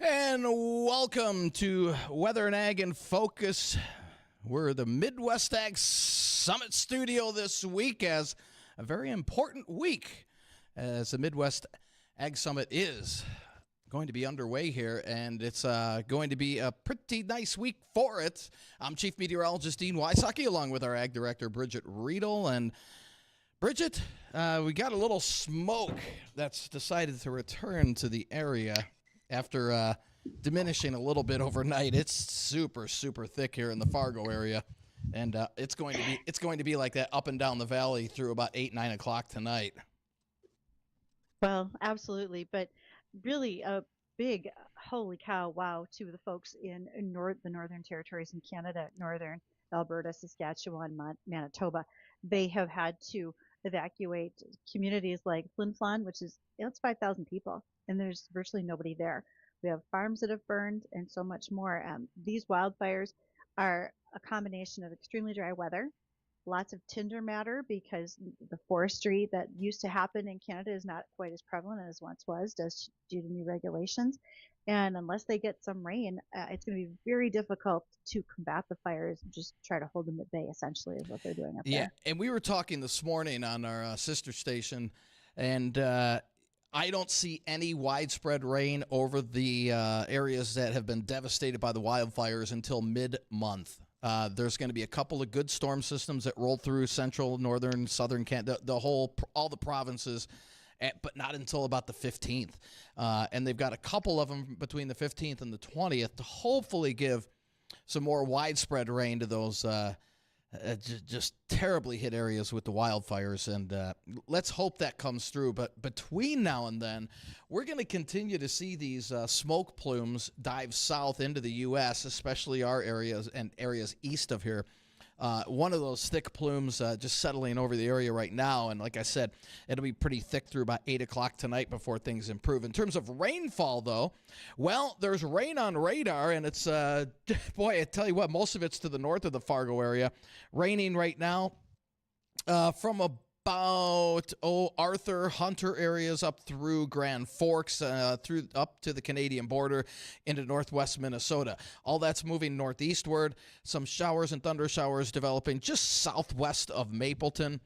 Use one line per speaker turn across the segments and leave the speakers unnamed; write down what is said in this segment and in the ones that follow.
And welcome to Weather and Ag in Focus. We're at the Midwest Ag Summit studio this week as a very important week as the Midwest Ag Summit is going to be underway here, and it's going to be a pretty nice week for it. I'm Chief Meteorologist Dean Wysocki, along with our Ag Director Bridgette Readel. And Bridgette, we got a little smoke that's decided to return to the area after diminishing a little bit overnight. It's super, super thick here in the Fargo area, and it's going to be like that up and down the valley through about 8-9 o'clock tonight.
Well, absolutely, but really a big holy cow wow to the folks in the Northern Territories in Canada, Northern Alberta, Saskatchewan, Manitoba. They have had to evacuate communities like Flin Flon, which is, it's 5,000 people, and there's virtually nobody there. We have farms that have burned and so much more. These wildfires are a combination of extremely dry weather, lots of tinder matter because the forestry that used to happen in Canada is not quite as prevalent as once was, due to new regulations. And unless they get some rain, it's going to be very difficult to combat the fires and just try to hold them at bay, essentially, is what they're doing up there.
Yeah, and we were talking this morning on our sister station, and I don't see any widespread rain over the areas that have been devastated by the wildfires until mid-month. There's going to be a couple of good storm systems that roll through central, northern, southern Canada, all the provinces, but not until about the 15th. And they've got a couple of them between the 15th and the 20th to hopefully give some more widespread rain to those just terribly hit areas with the wildfires, and let's hope that comes through. But between now and then, we're going to continue to see these smoke plumes dive south into the U.S., especially our areas and areas east of here. One of those thick plumes just settling over the area right now, and like I said, it'll be pretty thick through about 8 o'clock tonight before things improve. In terms of rainfall, though, well, there's rain on radar, and it's, boy, I tell you what, most of it's to the north of the Fargo area. Raining right now from about Arthur, Hunter areas up through Grand Forks, through up to the Canadian border into northwest Minnesota. All that's moving northeastward. Some showers and thunder showers developing just southwest of Mapleton.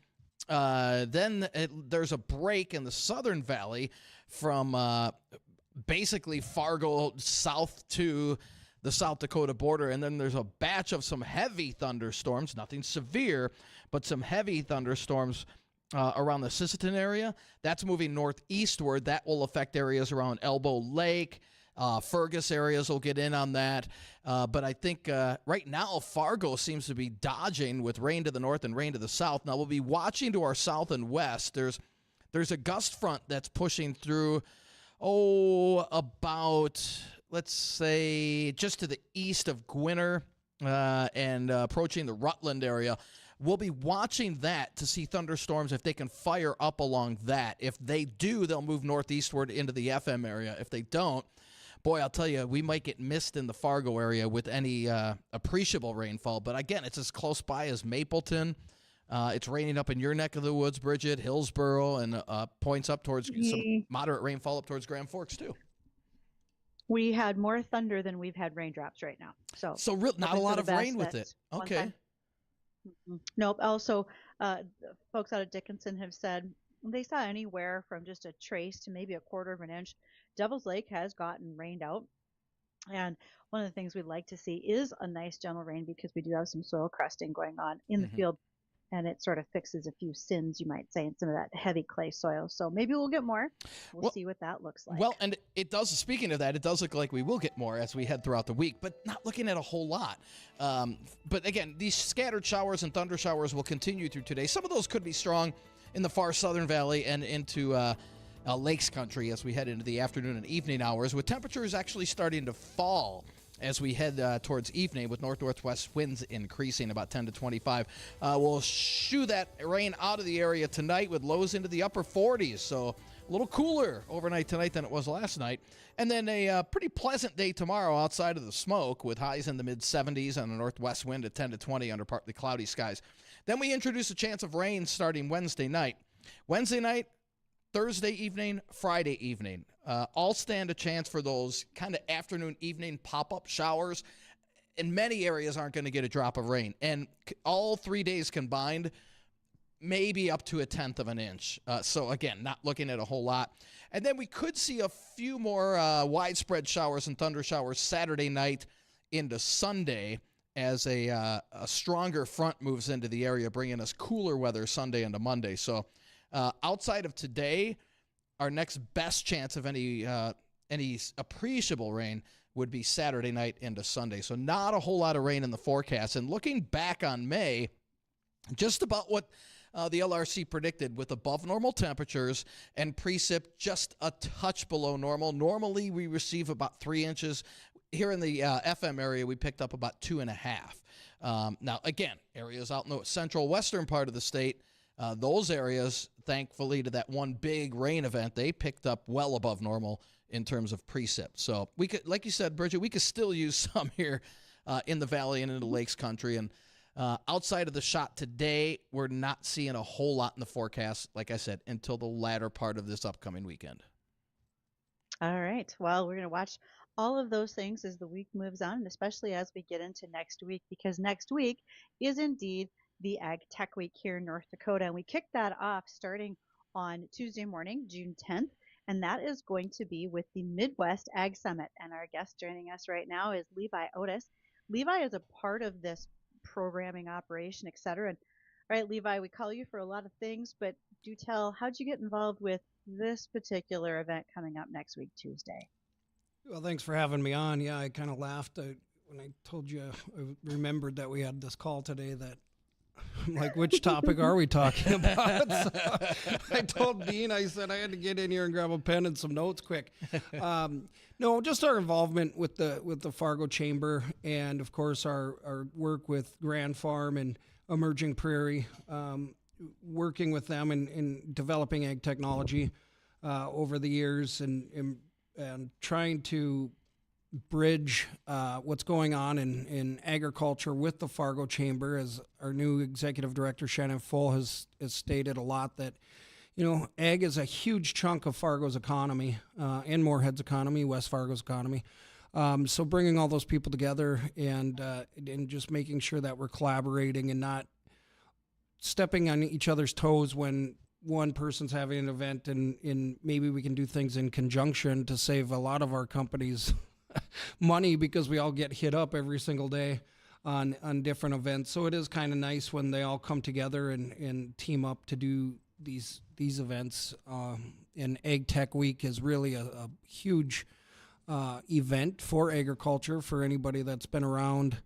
Then there's a break in the Southern Valley from basically Fargo south to the South Dakota border, and then there's a batch of some heavy thunderstorms, nothing severe, but some heavy thunderstorms around the Sisseton area. That's moving northeastward. That will affect areas around Elbow Lake. Fergus areas will get in on that. But I think right now Fargo seems to be dodging with rain to the north and rain to the south. Now we'll be watching to our south and west. There's a gust front that's pushing through, about, let's say, just to the east of Gwinner and approaching the Rutland area. We'll be watching that to see thunderstorms if they can fire up along that. If they do, they'll move northeastward into the FM area. If they don't, boy, I'll tell you, we might get missed in the Fargo area with any appreciable rainfall. But again, it's as close by as Mapleton. It's raining up in your neck of the woods, Bridgette, Hillsboro, and points up towards some moderate rainfall up towards Grand Forks, too.
We had more thunder than we've had raindrops right now. So
not a lot of rain with it. Okay.
Nope. Also, folks out of Dickinson have said they saw anywhere from just a trace to maybe a quarter of an inch. Devil's Lake has gotten rained out. And one of the things we'd like to see is a nice gentle rain because we do have some soil crusting going on in the field. And it sort of fixes a few sins, you might say, in some of that heavy clay soil. So maybe we'll get more. We'll see what that looks like.
Well, and it does, speaking of that, it does look like we will get more as we head throughout the week, but not looking at a whole lot. But again, these scattered showers and thunder showers will continue through today. Some of those could be strong in the far southern valley and into Lakes country as we head into the afternoon and evening hours, with temperatures actually starting to fall as we head towards evening, with north-northwest winds increasing about 10 to 25. We'll shoo that rain out of the area tonight with lows into the upper 40s, so a little cooler overnight tonight than it was last night. And then a pretty pleasant day tomorrow outside of the smoke, with highs in the mid-70s and a northwest wind at 10 to 20 under partly cloudy skies. Then we introduce a chance of rain starting Wednesday night. Wednesday night, Thursday evening, Friday evening, all stand a chance for those kind of afternoon, evening pop-up showers. And many areas aren't going to get a drop of rain. And all 3 days combined, maybe up to 1/10 of an inch. So, again, not looking at a whole lot. And then we could see a few more widespread showers and thunder showers Saturday night into Sunday as a stronger front moves into the area, bringing us cooler weather Sunday into Monday. So, outside of today, our next best chance of any appreciable rain would be Saturday night into Sunday. So not a whole lot of rain in the forecast. And looking back on May, just about what the LRC predicted, with above normal temperatures and precip just a touch below normal. Normally we receive about 3 inches. Here in the FM area, we picked up about 2.5. Now, again, areas out in the central western part of the state, those areas, thankfully to that one big rain event, they picked up well above normal in terms of precip. So we could, like you said, Bridgette, we could still use some here in the valley and in the lakes country. And outside of the shot today, we're not seeing a whole lot in the forecast, like I said, until the latter part of this upcoming weekend.
All right. Well, we're going to watch all of those things as the week moves on, and especially as we get into next week, because next week is indeed the Ag Tech Week here in North Dakota. And we kick that off starting on Tuesday morning, June 10th. And that is going to be with the Midwest Ag Summit. And our guest joining us right now is Levi Otis. Levi is a part of this programming operation, et cetera. And all right, Levi, we call you for a lot of things, but do tell, how'd you get involved with this particular event coming up next week, Tuesday?
Well, thanks for having me on. Yeah, I kind of laughed when I told you, I remembered that we had this call today, that I'm like, which topic are we talking about? So I told Dean, I said I had to get in here and grab a pen and some notes quick. No, just our involvement with the Fargo Chamber, and of course our work with Grand Farm and Emerging Prairie, working with them in developing ag technology over the years, and trying to bridge what's going on in agriculture with the Fargo Chamber. As our new executive director, Shannon Full, has stated a lot, that, ag is a huge chunk of Fargo's economy, and Moorhead's economy, West Fargo's economy. So bringing all those people together and just making sure that we're collaborating and not stepping on each other's toes when one person's having an event, and maybe we can do things in conjunction to save a lot of our companies money, because we all get hit up every single day on different events. So it is kind of nice when they all come together and team up to do these events. And Ag Tech Week is really a huge event for agriculture, for anybody that's been around.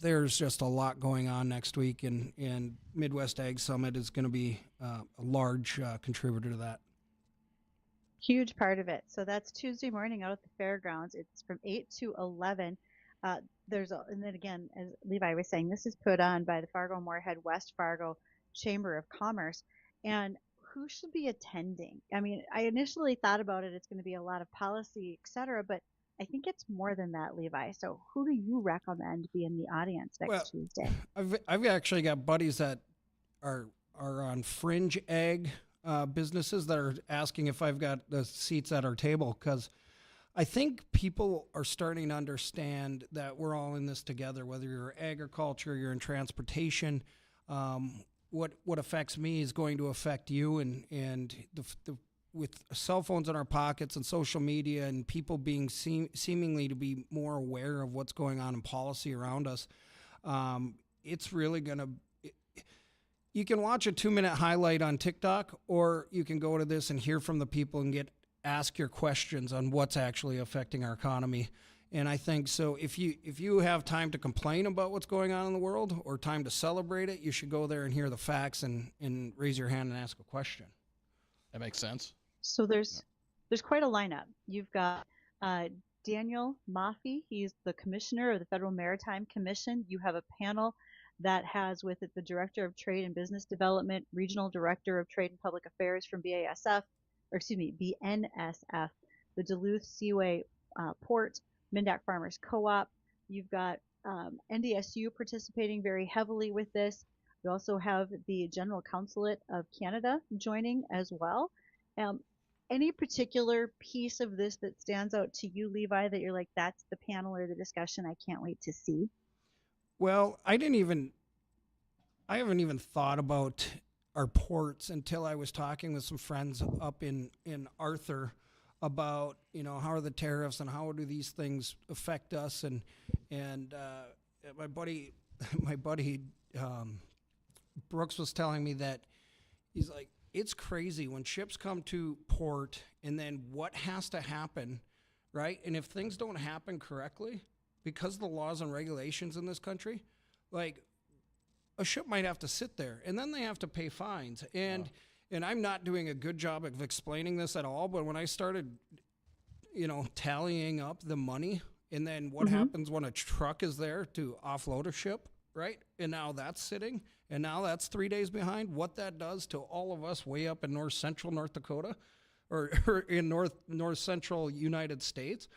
There's just a lot going on next week, and Midwest Ag Summit is going to be a large contributor to that.
Huge part of it. So that's Tuesday morning out at the fairgrounds. It's from 8 to 11. And then again, as Levi was saying, this is put on by the Fargo Moorhead West Fargo Chamber of Commerce. And who should be attending? I mean, I initially thought about it, it's going to be a lot of policy, et cetera, but I think it's more than that, Levi. So who do you recommend be in the audience next Tuesday?
I've actually got buddies that are on fringe ag businesses that are asking if I've got the seats at our table, because I think people are starting to understand that we're all in this together, whether you're agriculture, you're in transportation. What affects me is going to affect you, and with cell phones in our pockets and social media and people being seemingly to be more aware of what's going on in policy around us, it's really going to... You can watch a 2-minute highlight on TikTok, or you can go to this and hear from the people and ask your questions on what's actually affecting our economy. And I think so. If you have time to complain about what's going on in the world, or time to celebrate it, you should go there and hear the facts and raise your hand and ask a question.
That makes sense.
So there's quite a lineup. You've got Daniel Maffei. He's the commissioner of the Federal Maritime Commission. You have a panel that has with it the Director of Trade and Business Development, Regional Director of Trade and Public Affairs from BNSF, the Duluth Seaway Port, Mindac Farmers Co-op. You've got NDSU participating very heavily with this. You also have the General Consulate of Canada joining as well. Um, any particular piece of this that stands out to you, Levi, that you're like, that's the panel or the discussion I can't wait to see?
Well, I haven't even thought about our ports until I was talking with some friends up in Arthur about, how are the tariffs and how do these things affect us, and my buddy my buddy Brooks was telling me that he's like, it's crazy when ships come to port and then what has to happen, right? And if things don't happen correctly because of the laws and regulations in this country, like, a ship might have to sit there and then they have to pay fines. And I'm not doing a good job of explaining this at all, but when I started, tallying up the money and then what happens when a truck is there to offload a ship, right? And now that's sitting and now that's 3 days behind, what that does to all of us way up in north central North Dakota or in north central United States.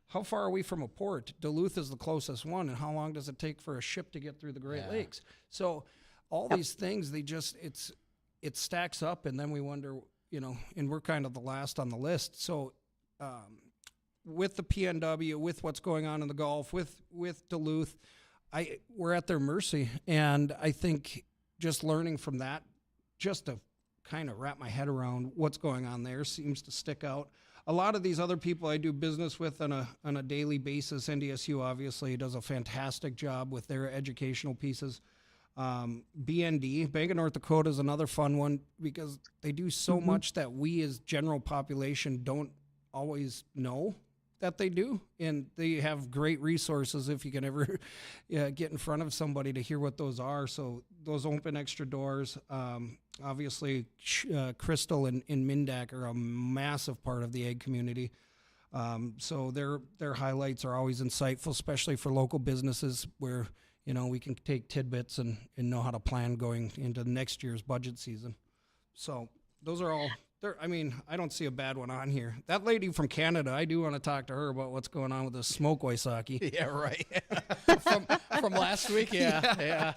How far are we from a port? Duluth is the closest one, and how long does it take for a ship to get through the Great Lakes? So all these things, it stacks up, and then we wonder, and we're kind of the last on the list. So with the PNW, with what's going on in the Gulf, with Duluth, we're at their mercy, and I think just learning from that, just to kind of wrap my head around what's going on there, seems to stick out. A lot of these other people I do business with on a daily basis. NDSU obviously does a fantastic job with their educational pieces. BND, Bank of North Dakota, is another fun one because they do so much that we as general population don't always know that they do. And they have great resources if you can ever get in front of somebody to hear what those are. So those open extra doors. Obviously, Crystal and Mindak are a massive part of the ag community. So their highlights are always insightful, especially for local businesses where, we can take tidbits and know how to plan going into next year's budget season. So those are all there. I mean, I don't see a bad one on here. That lady from Canada, I do want to talk to her about what's going on with the smoke Wysocki.
Yeah, right. from last week. Yeah.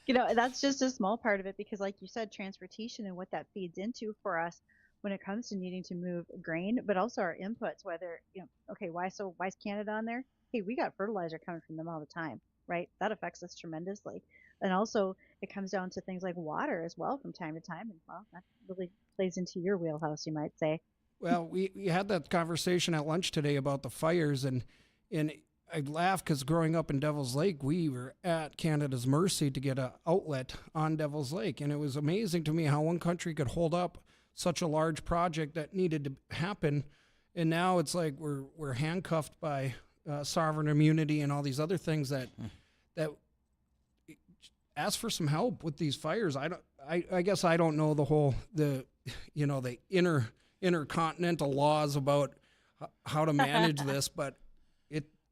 That's just a small part of it because, like you said, transportation and what that feeds into for us when it comes to needing to move grain, but also our inputs, whether, why's Canada on there? Hey, we got fertilizer coming from them all the time, right? That affects us tremendously. And also it comes down to things like water as well from time to time. And well, that really plays into your wheelhouse, you might say.
Well, we had that conversation at lunch today about the fires, and I laugh because growing up in Devil's Lake, we were at Canada's mercy to get an outlet on Devil's Lake. And it was amazing to me how one country could hold up such a large project that needed to happen. And now it's like we're handcuffed by sovereign immunity and all these other things that ask for some help with these fires. I guess I don't know the intercontinental laws about how to manage this, but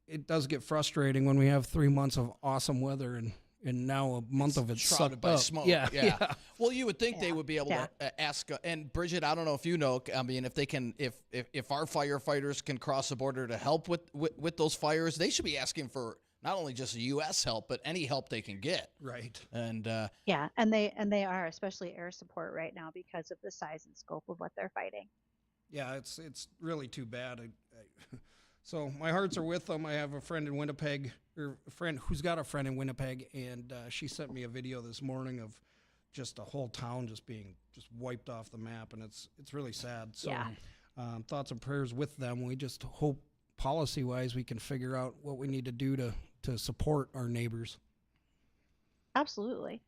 it does get frustrating when we have 3 months of awesome weather and now a month of it
shrouded by smoke.
Yeah.
Well, you would think they would be able to ask. And Bridgette, I don't know if you know. I mean, if they can, if our firefighters can cross the border to help with those fires, they should be asking for not only just U.S. help, but any help they can get.
Right.
And
and they are, especially air support right now because of the size and scope of what they're fighting.
Yeah, it's really too bad. So my hearts are with them. I have a friend in Winnipeg, or a friend who's got a friend in Winnipeg, and she sent me a video this morning of just a whole town just being wiped off the map, and it's really sad. So thoughts and prayers with them. We just hope policy-wise we can figure out what we need to do to support our neighbors.
Absolutely.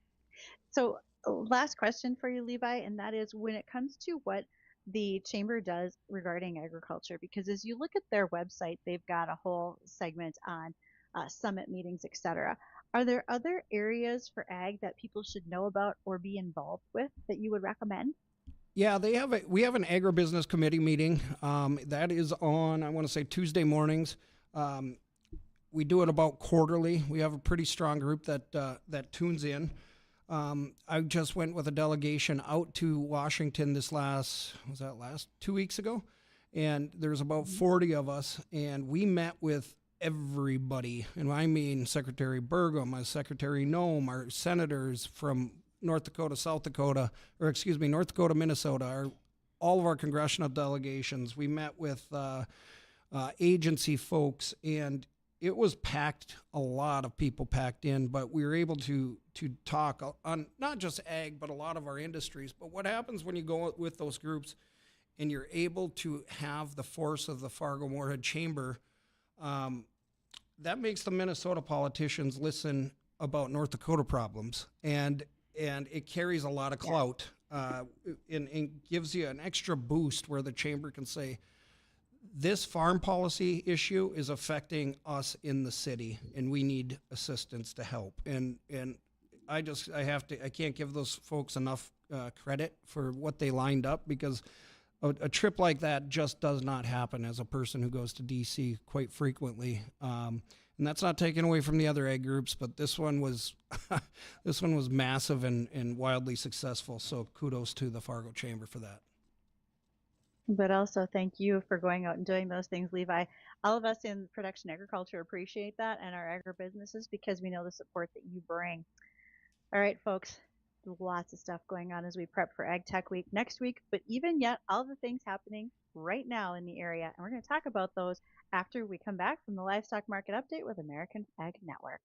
So last question for you, Levi, and that is when it comes to what the chamber does regarding agriculture, because as you look at their website, they've got a whole segment on summit meetings, etc. Are there other areas for ag that people should know about or be involved with that you would recommend?
Yeah, we have an agribusiness committee meeting. That is on, I want to say, Tuesday mornings. We do it about quarterly. We have a pretty strong group that tunes in. I just went with a delegation out to Washington this last 2 weeks ago, and there's about 40 of us, and we met with everybody, and I mean Secretary Burgum, Secretary Noem, our senators from North Dakota, South Dakota, or excuse me, North Dakota, Minnesota, all of our congressional delegations. We met with agency folks, and it was packed, a lot of people packed in, but we were able to talk on not just ag, but a lot of our industries. But what happens when you go with those groups and you're able to have the force of the Fargo-Moorhead Chamber, that makes the Minnesota politicians listen about North Dakota problems, and it carries a lot of clout, and gives you an extra boost where the chamber can say, this farm policy issue is affecting us in the city, and we need assistance to help. And I can't give those folks enough credit for what they lined up, because a trip like that just does not happen as a person who goes to DC quite frequently. And that's not taken away from the other ag groups, but this one was massive and wildly successful. So kudos to the Fargo Chamber for that.
But also thank you for going out and doing those things, Levi. All of us in production agriculture appreciate that, and our agribusinesses, because we know the support that you bring. All right, folks, lots of stuff going on as we prep for Ag Tech Week next week, but even yet, all the things happening right now in the area. And we're going to talk about those after we come back from the Livestock Market Update with American Ag Network.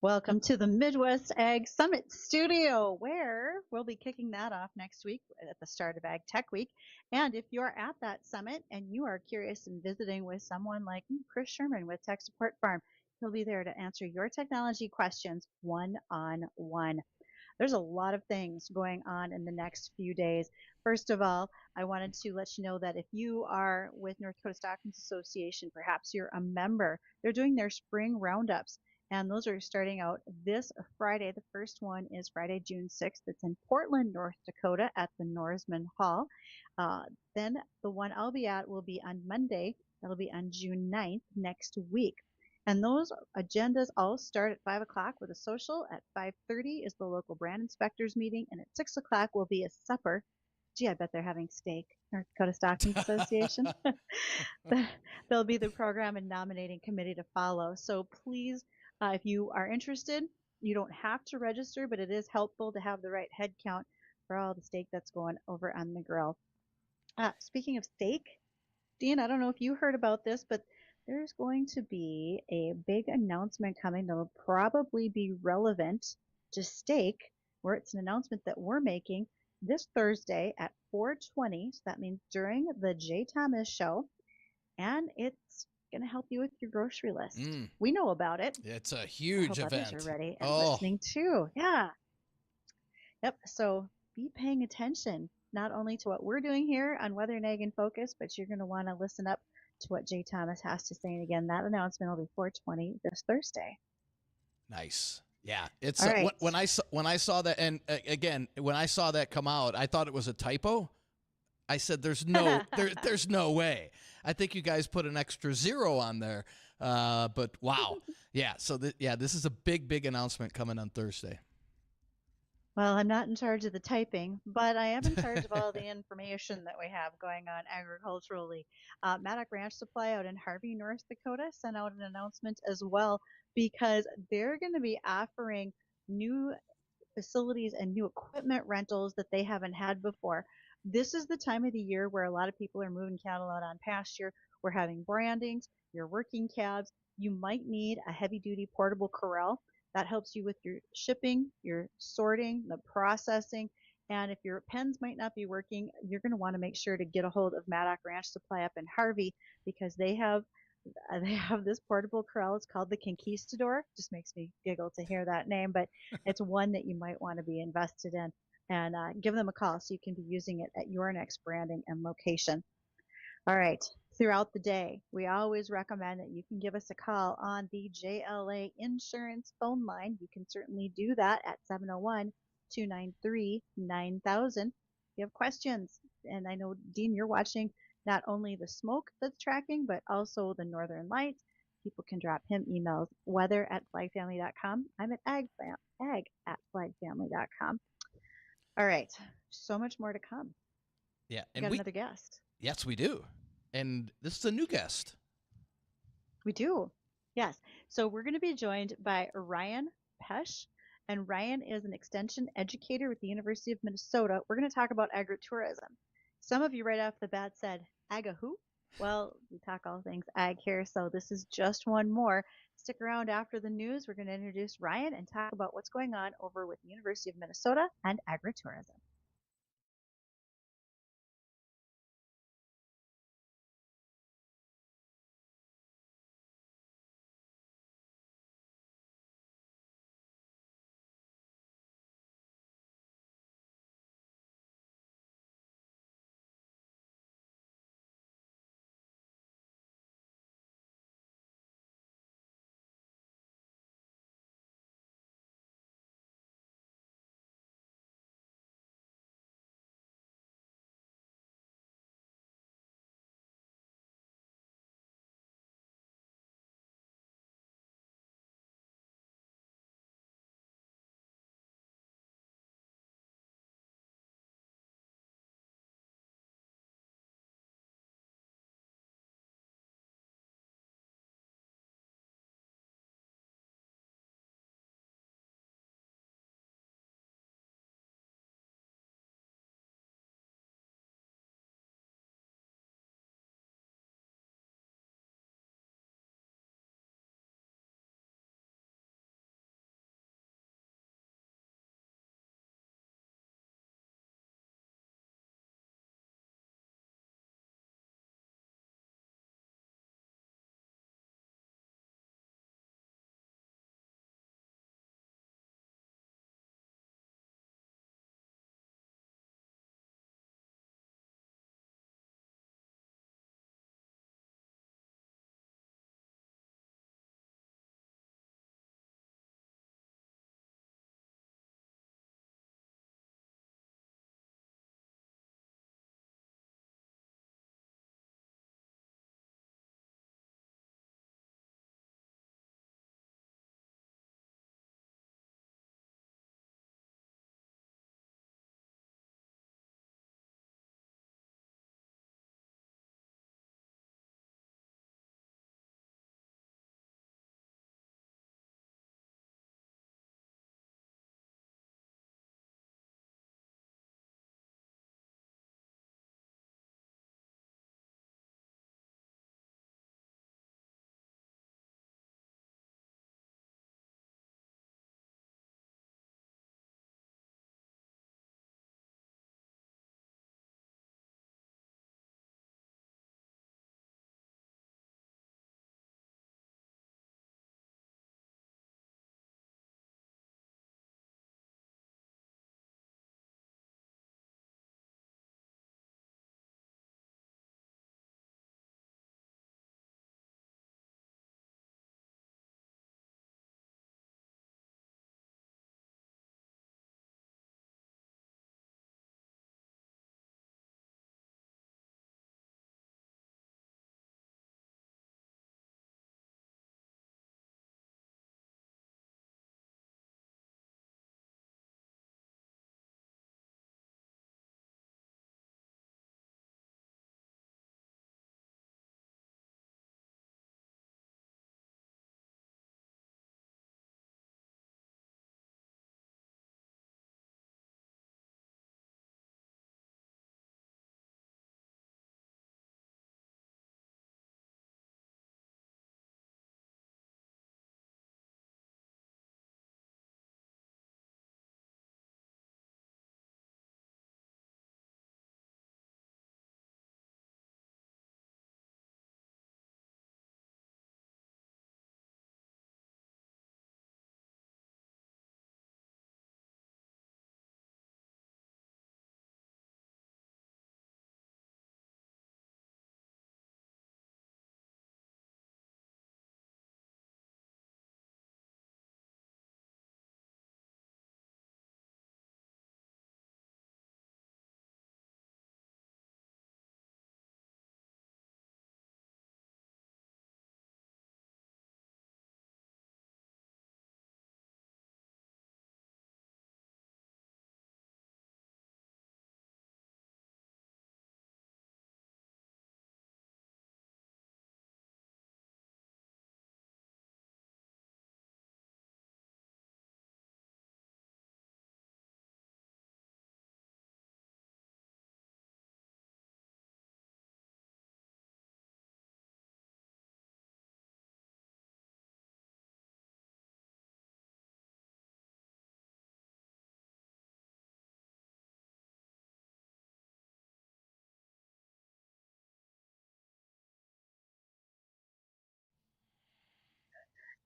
Welcome to the Midwest Ag Summit Studio, where we'll be kicking that off next week at the start of Ag Tech Week. And if you're at that summit and you are curious and visiting with someone like Chris Sherman with Tech Support Farm, he'll be there to answer your technology questions one-on-one. There's a lot of things going on in the next few days. First of all, I wanted to let you know that if you are with North Dakota Stockmen's Association, perhaps you're a member, they're doing their spring roundups. And those are starting out this Friday. The first one is Friday, June 6th. It's in Portland, North Dakota at the Norseman Hall. Then the one I'll be at will be on Monday. That'll be on June 9th next week. And those agendas all start at 5 o'clock with a social. At 5:30 is the local brand inspectors meeting. And at 6 o'clock will be a supper. Gee, I bet they're having steak, North Dakota Stockmen's Association. There'll be the program and nominating committee to follow. So please, if you are interested, you don't have to register, but it is helpful to have the right head count for all the steak that's going over on the grill. Speaking of steak, Dean, I don't know if you heard about this, but there's going to be a big announcement coming that will probably be relevant to steak, where it's an announcement that we're making this Thursday at 4:20. So that means during the Jay Thomas show. And it's going to help you with your grocery list. We know about it.
It's a huge event.
Others are ready and listening too. Yeah. Yep. So be paying attention, not only to what we're doing here on Weather and Ag in Focus, but you're going to want to listen up to what Jay Thomas has to say. And again, that announcement will be 4:20 this Thursday.
Nice. Yeah. It's
right.
when I saw that, and again, when I saw that come out, I thought it was a typo. I said, there's no way. I think you guys put an extra 0 on there. But wow. Yeah. So this is a big announcement coming on Thursday.
Well, I'm not in charge of the typing, but I am in charge of all the information that we have going on agriculturally. Maddock Ranch Supply out in Harvey, North Dakota sent out an announcement as well, because they're going to be offering new facilities and new equipment rentals that they haven't had before. This is the time of the year where a lot of people are moving cattle out on pasture. We're having brandings, you're working calves. You might need a heavy-duty portable corral. That helps you with your shipping, your sorting, the processing. And if your pens might not be working, you're going to want to make sure to get a hold of Maddock Ranch Supply up in Harvey, because they have this portable corral. It's called the Conquistador. Just makes me giggle to hear that name, but it's one that you might want to be invested in. And give them a call so you can be using it at your next branding and location. All right. Throughout the day, we always recommend that you can give us a call on the JLA Insurance phone line. You can certainly do that at 701-293-9000. If you have questions, and I know, Dean, you're watching not only the smoke that's tracking, but also the northern lights. People can drop him emails, weather@flagfamily.com. I'm at ag@flagfamily.com. All right. So much more to come.
Yeah.
And we got another guest.
Yes, we do. And this is a new guest.
We do. Yes. So we're going to be joined by Ryan Pesch. And Ryan is an extension educator with the University of Minnesota. We're going to talk about agritourism. Some of you right off the bat said, Aga who? Well, we talk all things ag here, so this is just one more. Stick around after the news. We're going to introduce Ryan and talk about what's going on over with the University of Minnesota and agritourism.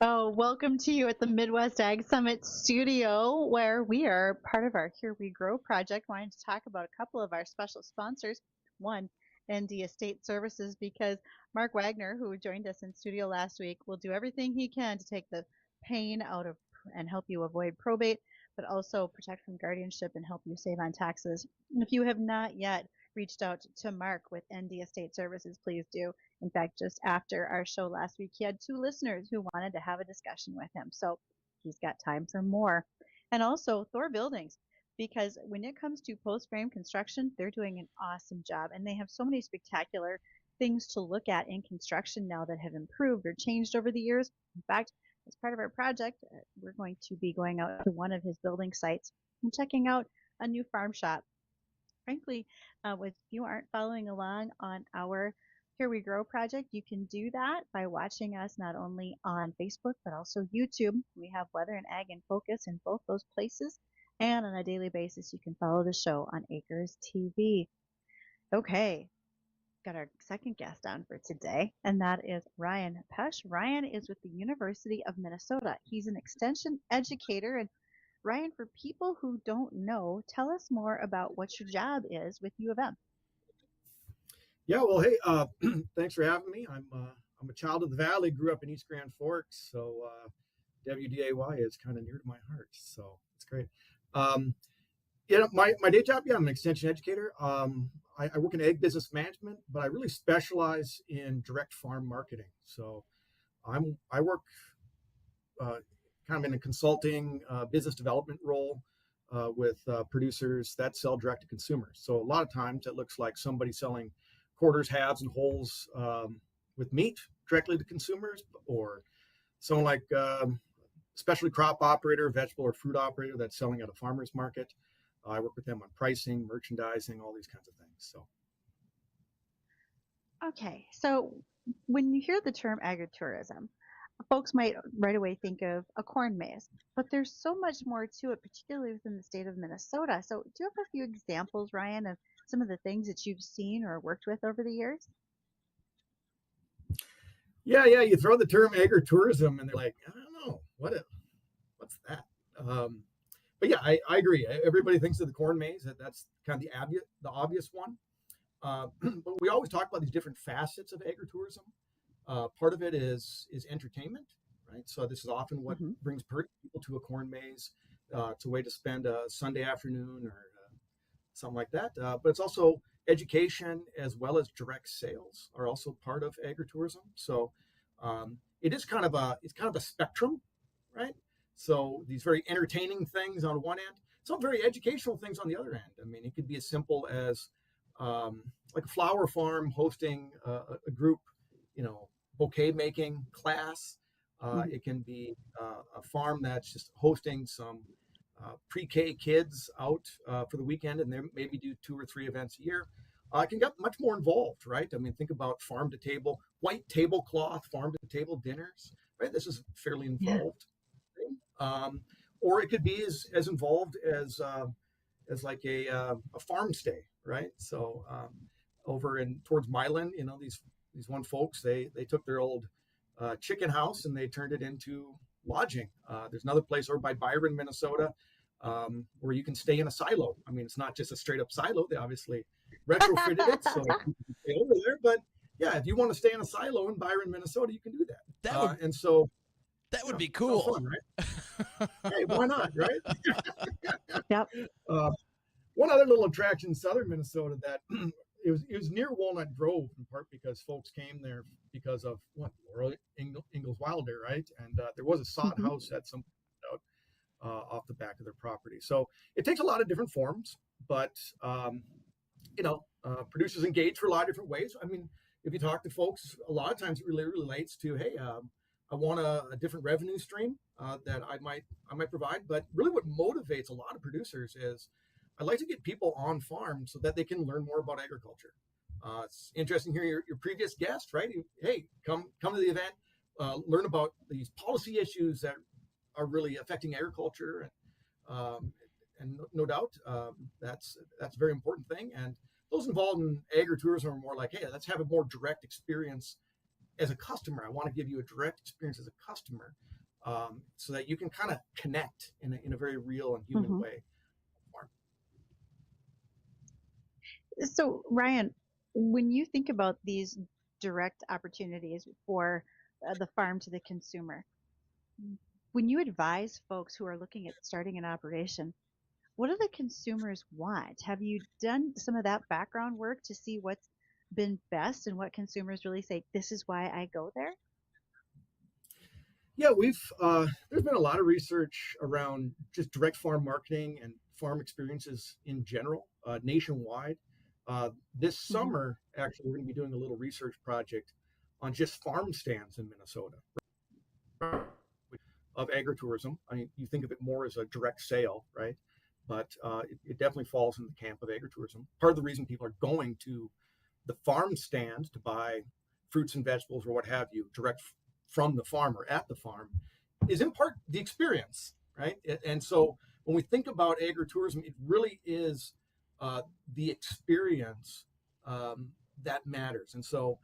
Oh, welcome to you at the Midwest Ag Summit studio, where we are part of our Here We Grow project. Wanting to talk about a couple of our special sponsors. One, ND Estate Services, because Mark Wagner, who joined us in studio last week, will do everything he can to take the pain out of and help you avoid probate, but also protect from guardianship and help you save on taxes. And if you have not yet reached out to Mark with ND Estate Services, please do. In fact, just after our show last week, he had 2 listeners who wanted to have a discussion with him. So he's got time for more. And also Thor Buildings, because when it comes to post-frame construction, they're doing an awesome job. And they have so many spectacular things to look at in construction now that have improved or changed over the years. In fact, as part of our project, we're going to be going out to one of his building sites and checking out a new farm shop. Frankly, if you aren't following along on our Here We Grow project, you can do that by watching us not only on Facebook, but also YouTube. We have Weather and Ag in Focus in both those places. And on a daily basis, you can follow the show on Acres TV. Okay, got our second guest on for today, and that is Ryan Pesch. Ryan is with the University of Minnesota. He's an extension educator. And Ryan, for people who don't know, tell us more about what your job is with U of M.
Yeah, well, hey, thanks for having me. I'm a child of the Valley, grew up in East Grand Forks, so WDAY is kind of near to my heart, so it's great. My day job, I'm an extension educator. I work in ag business management, but I really specialize in direct farm marketing. So I work kind of in a consulting business development role with producers that sell direct to consumers. So a lot of times it looks like somebody selling quarters, halves, and wholes with meat directly to consumers, or someone like specialty crop operator, vegetable or fruit operator that's selling at a farmer's market. I work with them on pricing, merchandising, all these kinds of things. So,
Okay, so when you hear the term agritourism, folks might right away think of a corn maze, but there's so much more to it, particularly within the state of Minnesota. So, do you have a few examples, Ryan, of some of the things that you've seen or worked with over the years?
yeah, you throw the term agritourism, and they're like, I don't know, what's that? But yeah, I agree. Everybody thinks of the corn maze. That's kind of the obvious one. But we always talk about these different facets of agritourism. Part of it is entertainment, right? So this is often what brings people to a corn maze. It's a way to spend a Sunday afternoon or something like that. But it's also education, as well as direct sales are also part of agritourism. So it's kind of a spectrum, right? So these very entertaining things on one end, some very educational things on the other end. I mean, it could be as simple as like a flower farm hosting a group, bouquet making class. It can be a farm that's just hosting some pre-K kids out for the weekend, and they maybe do 2 or 3 events a year. It can get much more involved, right? I mean, think about farm to table, white tablecloth, farm to table dinners, right? This is fairly involved. Yeah. Or it could be as involved as like a farm stay, right? So over in towards Milan, these one folks, they took their old chicken house and they turned it into lodging. There's another place over by Byron, Minnesota, where you can stay in a silo. I mean, it's not just a straight up silo. They obviously retrofitted it so you can stay over there. But yeah, if you want to stay in a silo in Byron, Minnesota, you can do that.
That would be cool.
Fun, right? Hey, why not, right?
Yep.
One other little attraction in southern Minnesota that it was near Walnut Grove, in part because folks came there because of Laura Ingalls Wilder, right? And there was a sod house at some point out off the back of their property. So it takes a lot of different forms, but producers engage for a lot of different ways. I mean, if you talk to folks, a lot of times it really relates to, hey, I want a different revenue stream that I might provide. But really what motivates a lot of producers is I'd like to get people on farm so that they can learn more about agriculture. It's interesting hearing your previous guest, right? Hey, come to the event, learn about these policy issues that are really affecting agriculture. And no doubt that's a very important thing. And those involved in agritourism are more like, hey, let's have a more direct experience as a customer. I want to give you a direct experience as a customer so that you can kind of connect in a very real and human
Mhm.
way.
So, Ryan, when you think about these direct opportunities for the farm to the consumer, when you advise folks who are looking at starting an operation, what do the consumers want? Have you done some of that background work to see what's been best and what consumers really say, this is why I go there?
Yeah, there's been a lot of research around just direct farm marketing and farm experiences in general, nationwide. This
Hmm.
summer, actually, we're going to be doing a little research project on just farm stands in Minnesota of agritourism. I mean, you think of it more as a direct sale, right? But it definitely falls in the camp of agritourism. Part of the reason people are going to the farm stand to buy fruits and vegetables or what have you direct from the farmer at the farm is in part the experience, right? And so when we think about agritourism, it really is the experience that matters. And so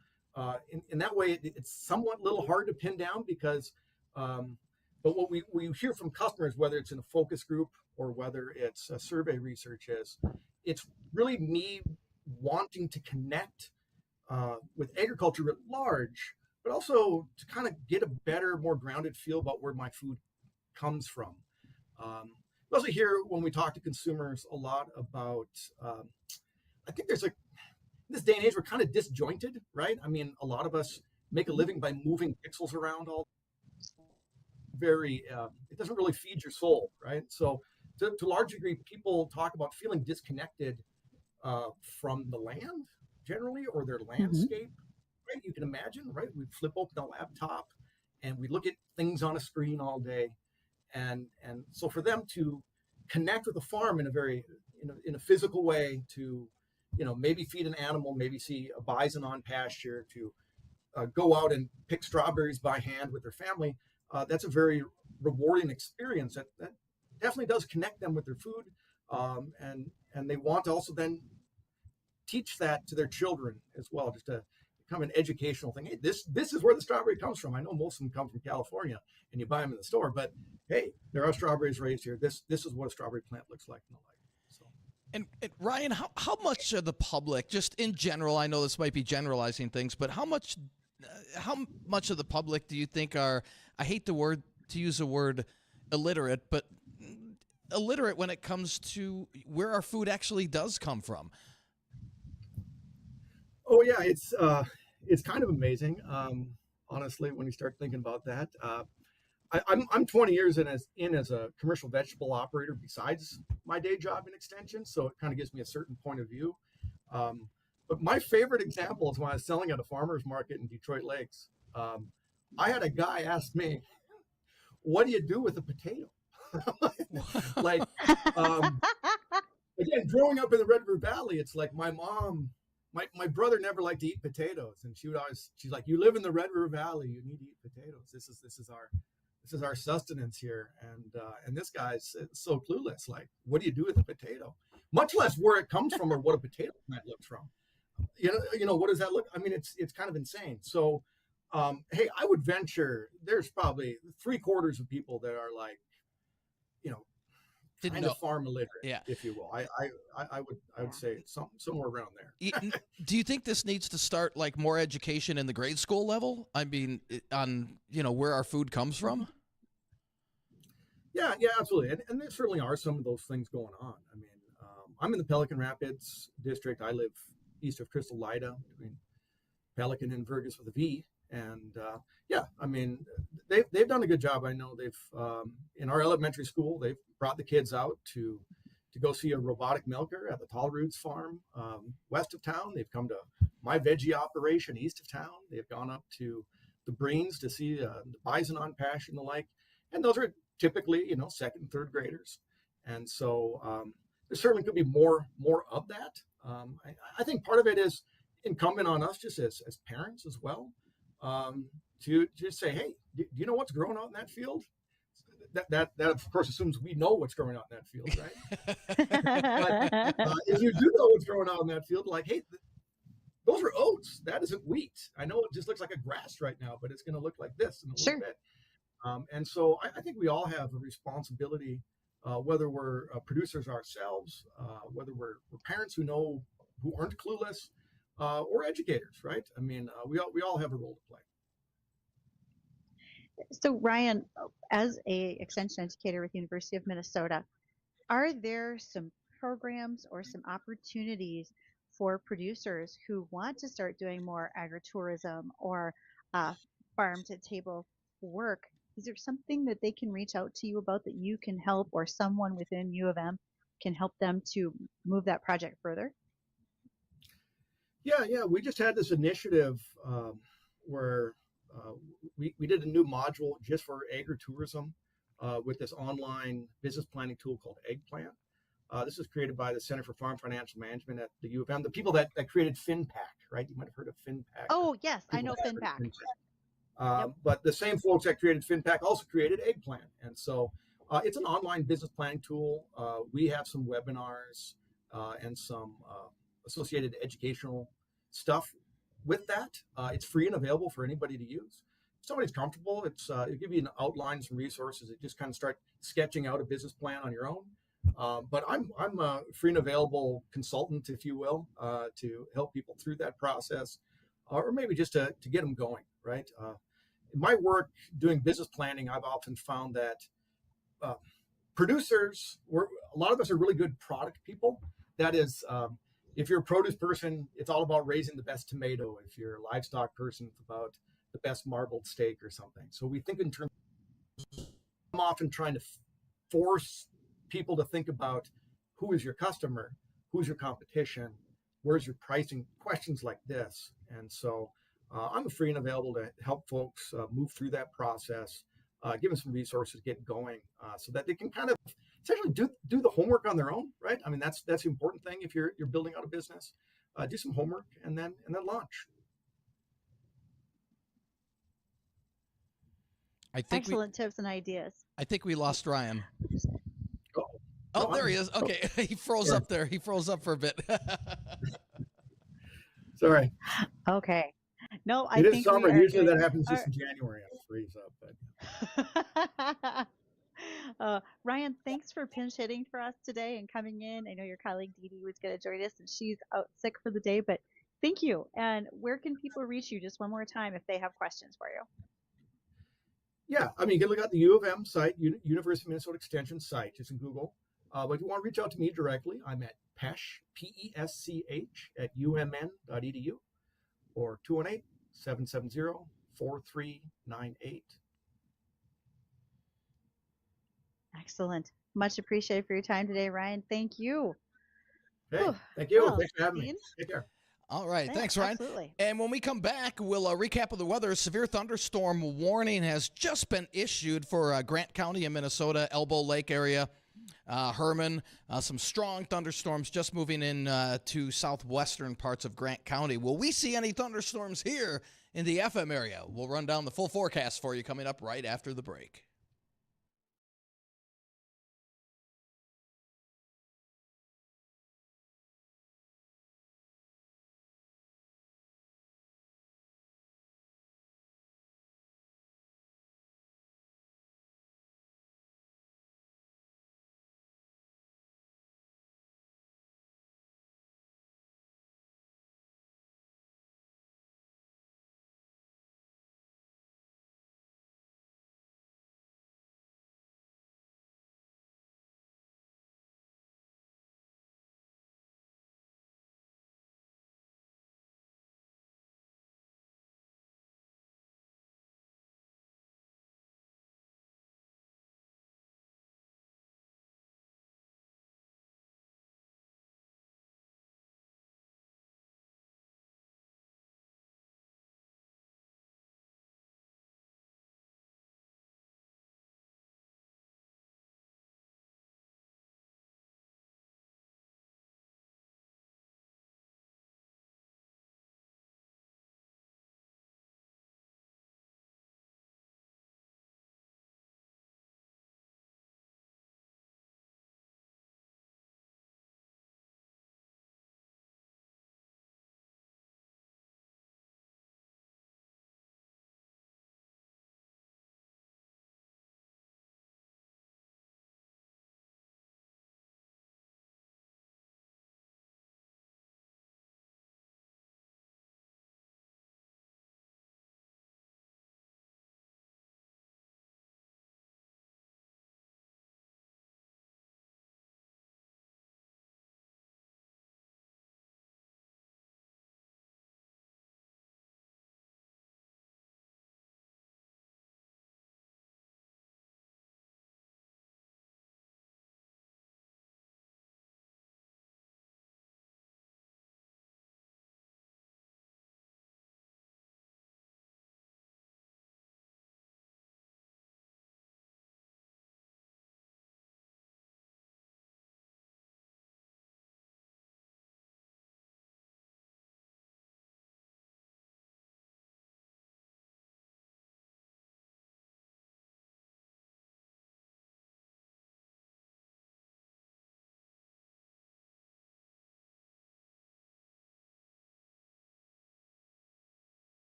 in that way, it's somewhat little hard to pin down because, but what we hear from customers, whether it's in a focus group or whether it's a survey research, is it's really me wanting to connect with agriculture at large, but also to kind of get a better, more grounded feel about where my food comes from. We also hear when we talk to consumers a lot about, I think there's like, in this day and age, we're kind of disjointed, right? I mean, a lot of us make a living by moving pixels around all very, it doesn't really feed your soul, right? So to a large degree, people talk about feeling disconnected from the land generally or their
Hmm.
landscape, right? You can imagine, right? We flip open a laptop and we look at things on a screen all day. And so for them to connect with the farm in a very, in a physical way to, maybe feed an animal, maybe see a bison on pasture, to go out and pick strawberries by hand with their family, that's a very rewarding experience that definitely does connect them with their food. And they want to also then teach that to their children as well, just to become an educational thing. Hey, this is where the strawberry comes from. I know most of them come from California and you buy them in the store, but hey, there are strawberries raised here. This is what a strawberry plant looks like in the life. So
And Ryan, how much of the public, just in general, I know this might be generalizing things, but how much of the public do you think are, I hate to use the word illiterate, but illiterate when it comes to where our food actually does come from?
oh yeah, it's kind of amazing, honestly, when you start thinking about that. I'm 20 years in as a commercial vegetable operator besides my day job in extension, so it kind of gives me a certain point of view. Um, but my favorite example is when I was selling at a farmer's market in Detroit Lakes. I had a guy ask me, "What do you do with a potato?" like, um, again, growing up in the Red River Valley, it's like my mom, my brother never liked to eat potatoes, and she's like, "You live in the Red River Valley, you need to eat potatoes. This is our sustenance here." And this guy's so clueless. Like, what do you do with a potato? Much less where it comes from or what a potato plant looks from. What does that look? I mean, it's kind of insane. So, hey, I would venture there's probably 3/4 of people that are like, you know,
Didn't
kind
know.
of farm illiterate,
Yeah.
if you will. I would say somewhere around there.
Do you think this needs to start like more education in the grade school level? I mean, on where our food comes from.
Yeah, absolutely. And there certainly are some of those things going on. I mean, I'm in the Pelican Rapids district. I live east of Crystal Lida, between Pelican and Vergas with a V. And yeah, I mean, they've done a good job. I know they've in our elementary school, they've brought the kids out to go see a robotic milker at the Tall Roots farm west of town. They've come to my veggie operation east of town. They've gone up to the Breens to see the bison on pasture and the like. And those are typically, second and third graders. And so there certainly could be more of that. I think part of it is incumbent on us just as parents as well, to just say, hey, do you know what's growing out in that field? That of course assumes we know what's growing out in that field, right? But if you do know what's growing out in that field, like, hey, those are oats. That isn't wheat. I know it just looks like a grass right now, but it's going to look like this in a
Sure.
little bit. And so I think we all have a responsibility, whether we're producers ourselves, whether we're parents who aren't clueless, or educators, right? I mean, we all have a role to play.
So Ryan, as a extension educator with University of Minnesota, are there some programs or some opportunities for producers who want to start doing more agritourism or farm to table work? Is there something that they can reach out to you about that you can help, or someone within U of M can help them to move that project further?
Yeah. We just had this initiative where we did a new module just for agritourism with this online business planning tool called Eggplant. This was created by the Center for Farm Financial Management at the U of M. The people that created FinPac, right? You might have heard of FinPac.
Oh, yes, I know FinPac.
Yep. But the same folks that created FinPac also created Eggplant. And so it's an online business planning tool. We have some webinars and some associated educational stuff with that. It's free and available for anybody to use. If somebody's comfortable, it'll give you an outline, some resources that just kind of start sketching out a business plan on your own. But I'm a free and available consultant, if you will, to help people through that process, or maybe just to get them going, right? In my work doing business planning, I've often found that producers, a lot of us are really good product people. That is, if you're a produce person, it's all about raising the best tomato. If you're a livestock person, it's about the best marbled steak or something. So we think in terms. I'm often trying to force people to think about who is your customer, who's your competition, where's your pricing, questions like this. And so I'm free and available to help folks move through that process, give them some resources, get going, so that they can kind of essentially do the homework on their own, right? I mean, that's the important thing if you're building out a business. Do some homework and then launch.
Excellent tips and ideas.
I think we lost Ryan.
Oh,
there he is. Okay, he froze up there. He froze up for a bit.
Sorry.
Okay. No, I
think
think
summer.
We are
Usually
good.
That happens just in January. I freeze up. But
Ryan, thanks for pinch hitting for us today and coming in. I know your colleague Dee Dee was going to join us, and she's out sick for the day, but thank you. And where can people reach you just one more time if they have questions for you?
Yeah, I mean, you can look at the U of M site, University of Minnesota Extension site, just in Google. But if you want to reach out to me directly, I'm at Pesch, P-E-S-C-H, at umn.edu, or 218-770-4398.
Excellent. Much appreciated for your time today, Ryan. Thank you.
Hey, thank you. Thanks for having me. Take care.
All right. Thanks, Ryan.
Absolutely.
And when we come back, we'll recap of the weather. A severe thunderstorm warning has just been issued for Grant County in Minnesota, Elbow Lake area, Herman. Some strong thunderstorms just moving in to southwestern parts of Grant County. Will we see any thunderstorms here in the FM area? We'll run down the full forecast for you coming up right after the break.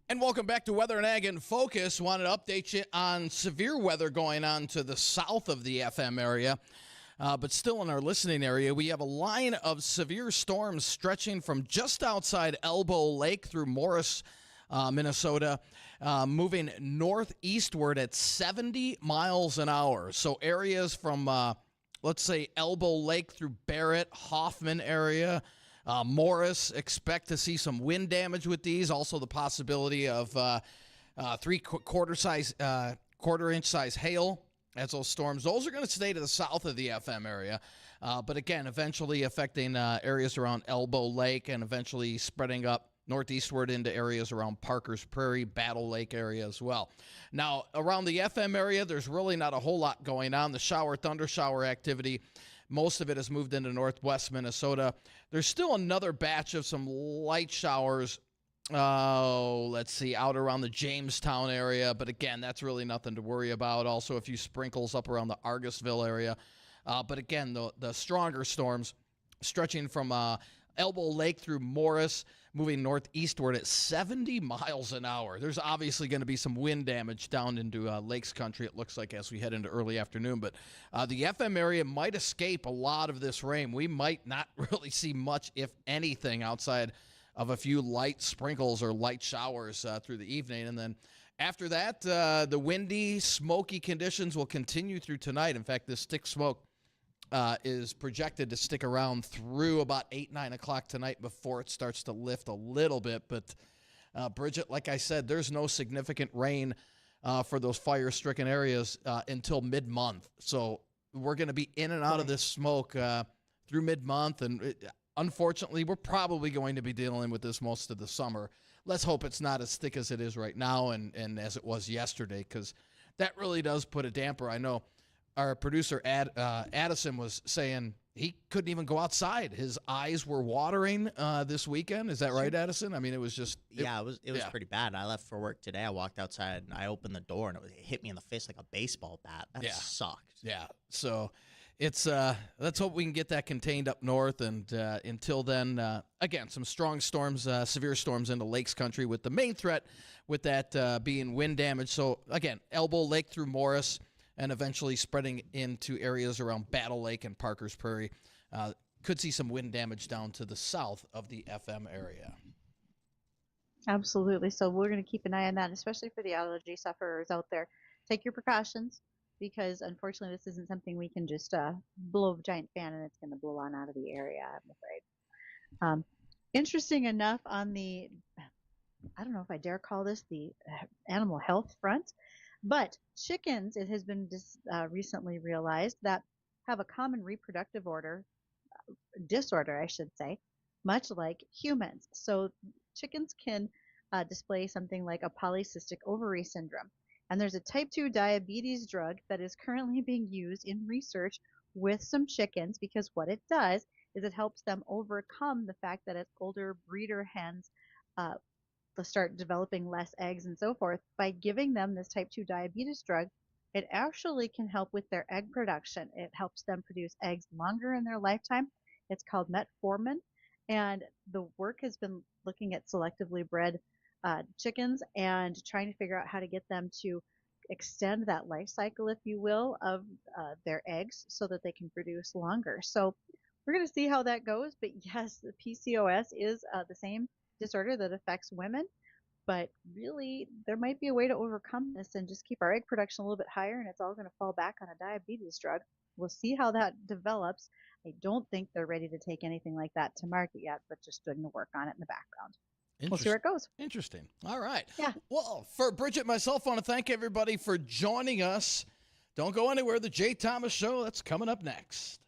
And welcome back to Weather and Ag in Focus. Wanted to update you on severe weather going on to the south of the FM area. But still in our listening area, we have a line of severe storms stretching from just outside Elbow Lake through Morris, Minnesota, moving northeastward at 70 miles an hour. So areas from, let's say, Elbow Lake through Barrett, Hoffman area, Morris, expect to see some wind damage with these. Also the possibility of quarter-inch size hail as those storms. Those are going to stay to the south of the FM area. But again, eventually affecting areas around Elbow Lake and eventually spreading up northeastward into areas around Parker's Prairie, Battle Lake area as well. Now, around the FM area, there's really not a whole lot going on. The thunder shower activity, most of it has moved into northwest Minnesota. There's still another batch of some light showers, let's see, out around the Jamestown area. But again, that's really nothing to worry about. Also, a few sprinkles up around the Argusville area. But again, the stronger storms stretching from Elbow Lake through Morris, moving northeastward at 70 miles an hour. There's obviously going to be some wind damage down into Lakes Country, it looks like, as we head into early afternoon. But the FM area might escape a lot of this rain. We might not really see much, if anything, outside of a few light sprinkles or light showers through the evening. And then after that, the windy, smoky conditions will continue through tonight. In fact, this thick smoke is projected to stick around through about 8, 9 o'clock tonight before it starts to lift a little bit. But, Bridgette, like I said, there's no significant rain for those fire-stricken areas until mid-month. So we're going to be in and out of this smoke through mid-month. And unfortunately, we're probably going to be dealing with this most of the summer. Let's hope it's not as thick as it is right now and as it was yesterday, because that really does put a damper. I know our producer, Addison, was saying he couldn't even go outside. His eyes were watering this weekend. Is that right, Addison? I mean, it was just...
It was pretty bad. I left for work today. I walked outside, and I opened the door, and it hit me in the face like a baseball bat. That sucked.
Yeah, so it's let's hope we can get that contained up north. And until then, again, some strong storms, severe storms into Lakes Country, with the main threat with that being wind damage. So, again, Elbow Lake through Morris, and eventually spreading into areas around Battle Lake and Parker's Prairie. Could see some wind damage down to the south of the FM area.
Absolutely. So we're going to keep an eye on that, especially for the allergy sufferers out there. Take your precautions, because unfortunately this isn't something we can just blow a giant fan and it's going to blow on out of the area, I'm afraid. Interesting enough, on the, I don't know if I dare call this the animal health front, but chickens, it has been recently realized, that have a common reproductive disorder, I should say, much like humans. So chickens can display something like a polycystic ovary syndrome. And there's a type 2 diabetes drug that is currently being used in research with some chickens, because what it does is it helps them overcome the fact that as older breeder hens they'll start developing less eggs and so forth. By giving them this type 2 diabetes drug, it actually can help with their egg production. It helps them produce eggs longer in their lifetime. It's called metformin, and the work has been looking at selectively bred chickens and trying to figure out how to get them to extend that life cycle, if you will, of their eggs so that they can produce longer. So we're going to see how that goes. But yes, the PCOS is the same disorder that affects women, but really there might be a way to overcome this and just keep our egg production a little bit higher, and it's all going to fall back on a diabetes drug. We'll see how that develops. I don't think they're ready to take anything like that to market yet, but just doing the work on it in the background. We'll see where it goes.
Interesting. All right.
Yeah.
Well, for Bridgette and myself, I want to thank everybody for joining us. Don't go anywhere. The Jay Thomas Show, that's coming up next.